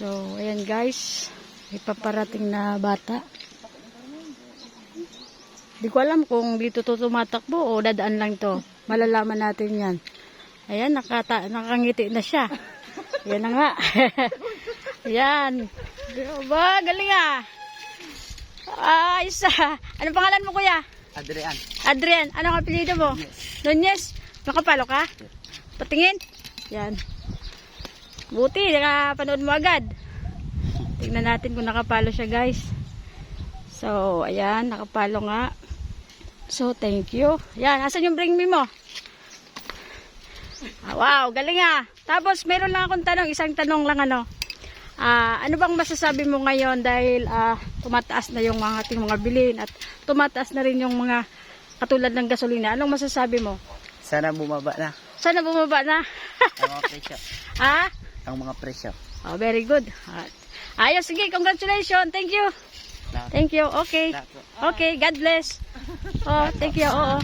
So, ayan guys. May paparating na bata. Di ko alam kung dito to tumatakbo o dadaan lang to. Malalaman natin yan. Ayan, nakangiti na siya. Ayan na nga. Ayan. Ba, galing ah. Isa. Anong pangalan mo, kuya? Adrian. Adrian. Anong apelyido mo? Nunez. Nakapalo ka? Patingin. Yan. Buti, nakapanood mo agad. Tingnan natin kung nakapalo siya, guys. So, ayan, nakapalo nga. So, thank you. Ayan, asan yung bring me mo? Wow, galing ah. Tapos, meron lang akong tanong, isang tanong lang ano. Ano bang masasabi mo ngayon dahil tumataas na yung mga ating mga bilhin at tumataas na rin yung mga katulad ng gasolina. Anong masasabi mo? Sana bumaba na Sana bumaba na. ang mga presyo. Ha? Ang mga presyo. Oh, very good. Ayos, sige, congratulations. Thank you. Thank you. Okay. Okay, God bless. Oh, thank you. Oo.